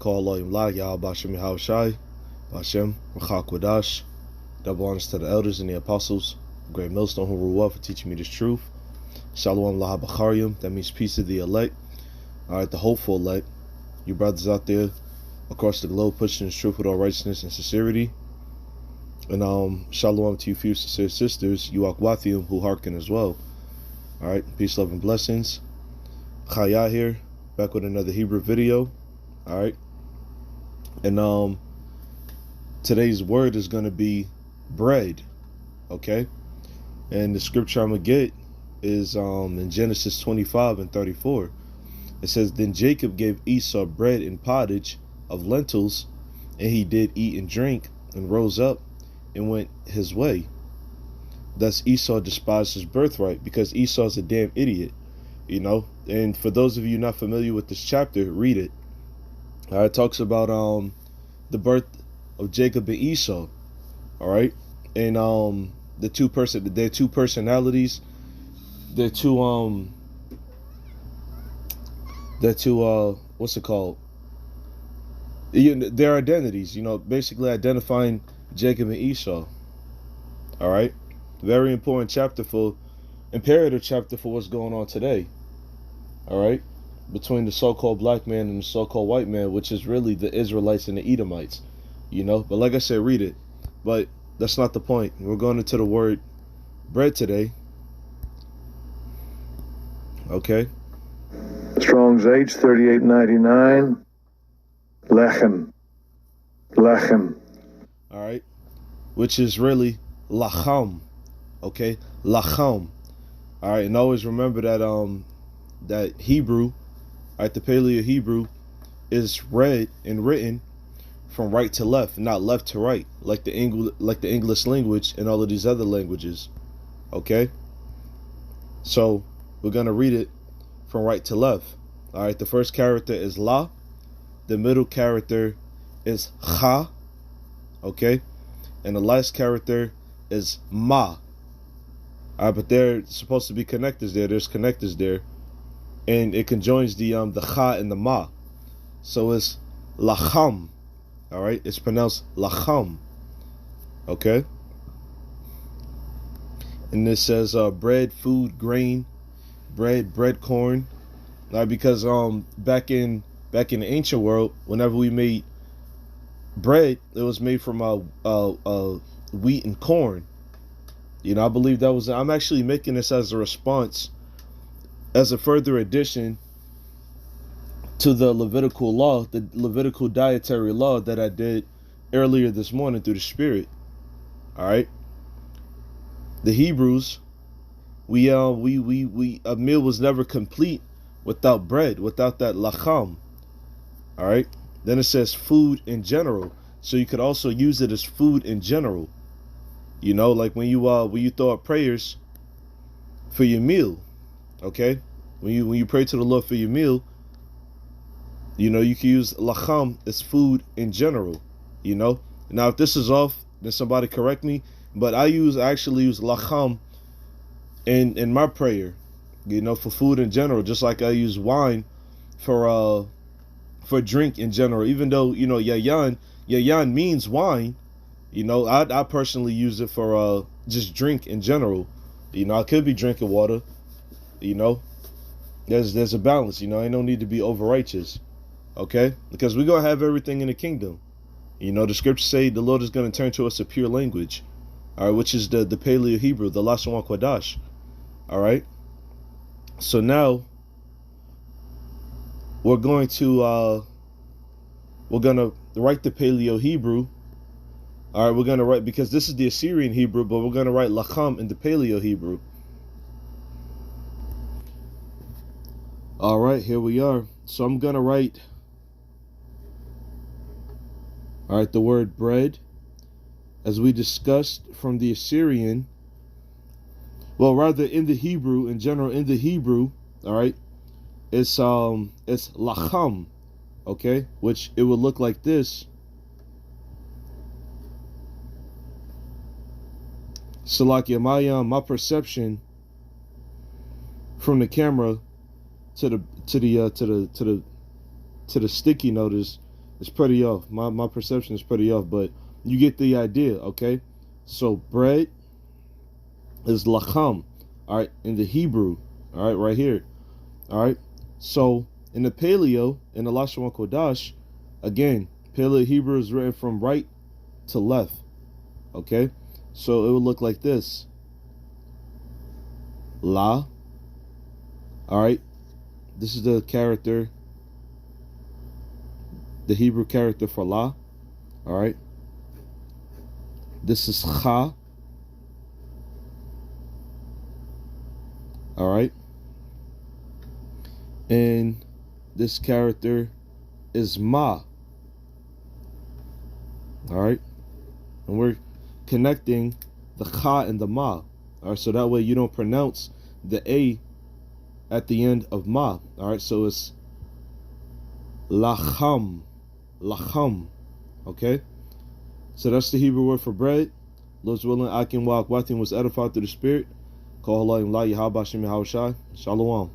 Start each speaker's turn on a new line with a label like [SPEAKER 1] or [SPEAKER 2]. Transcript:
[SPEAKER 1] call Lachaam La Yah Bashem Yahushai Bashem Rachakwadash. Double honors to the elders and the apostles, great millstone who rule well for teaching me this truth. Shalom Lahabacharium, that means peace to the elect. Alright, the hopeful elect. You brothers out there across the globe pushing this truth with all righteousness and sincerity. And shalom to you few sincere sisters, you Akwathium, who hearken as well. Alright, peace, love, and blessings. Chaya here, back with another Hebrew video. Alright. And today's word is going to be bread. Okay. And the scripture I'm going to get is in Genesis 25 and 34. It says, Then Jacob gave Esau bread and pottage of lentils, and he did eat and drink, and rose up and went his way. Thus Esau despised his birthright, because Esau's a damn idiot, you know. And for those of you not familiar with this chapter, read it. It talks about the birth of Jacob and Esau. All right, and their two personalities, their two what's it called? Their identities, you know, basically identifying Jacob and Esau. All right, very important chapter imperative chapter for what's going on today. All right, between the so-called black man and the so-called white man, which is really the Israelites and the Edomites, you know. But like I said, read it. But that's not the point. We're going into the word bread today. Okay.
[SPEAKER 2] Strong's H 3899. Lachaam. Lachaam.
[SPEAKER 1] All right. Which is really Lachaam. Okay. Lachaam. All right. And always remember that that Hebrew, right, the Paleo Hebrew, is read and written from right to left, not left to right, like the English language and all of these other languages. Okay, so we're gonna read it from right to left. All right, the first character is La, the middle character is Cha, okay, and the last character is Ma. All right, but they're supposed to be connectors there. There's connectors there, and it conjoins the Cha and the Ma, so it's Lachaam. All right, it's pronounced Lachaam. Okay, and this says bread, food, grain, bread, corn. All right, because back in the ancient world, whenever we made bread, it was made from wheat and corn. You know, I believe that was. I'm actually making this as a response, as a further addition to the Levitical law, the Levitical dietary law that I did earlier this morning through the Spirit. All right. The Hebrews, a meal was never complete without bread, without that Lachaam. All right. Then it says food in general, so you could also use it as food in general. You know, like when you throw up prayers for your meal. Okay, when you pray to the Lord for your meal, you know, you can use Lachaam as food in general, you know. Now, if this is off, then somebody correct me. But I actually use Lachaam in my prayer, you know, for food in general, just like I use wine for drink in general. Even though, you know, yayan means wine, you know, I personally use it for just drink in general. You know, I could be drinking water, you know. There's a balance, you know. Ain't no need to be over righteous. Okay, because we're going to have everything in the kingdom. You know, the scriptures say the Lord is going to turn to us a pure language, all right, which is the Paleo Hebrew, the Lachaam Quadash. All right, so now we're going to write the Paleo Hebrew. All right, we're going to write, because this is the Assyrian Hebrew, but we're going to write Lachaam in the Paleo Hebrew. All right, here we are. So I'm going to write, all right, the word bread, as we discussed from the Assyrian, well, rather in the Hebrew, in general, in the Hebrew, all right, it's Lachaam, okay, which it would look like this. Salakia, my perception from the camera to the sticky note is It's pretty off. My perception is pretty off, but you get the idea, okay? So bread is Lachaam, all right, in the Hebrew, all right, right here, all right. So in the Paleo, in the Lachaam Kodash, again, Paleo Hebrew is written from right to left, okay? So it would look like this. La, all right. This is the character, the Hebrew character for La, all right. This is Cha, all right. And this character is Ma, all right. And we're connecting the Cha and the Ma, all right. So that way you don't pronounce the A at the end of Ma, all right. So it's Lachaam, Lachaam, okay. So that's the Hebrew word for bread. Lord's willing, I can walk. Watin was edified through the Spirit. Call Allah, Shalom.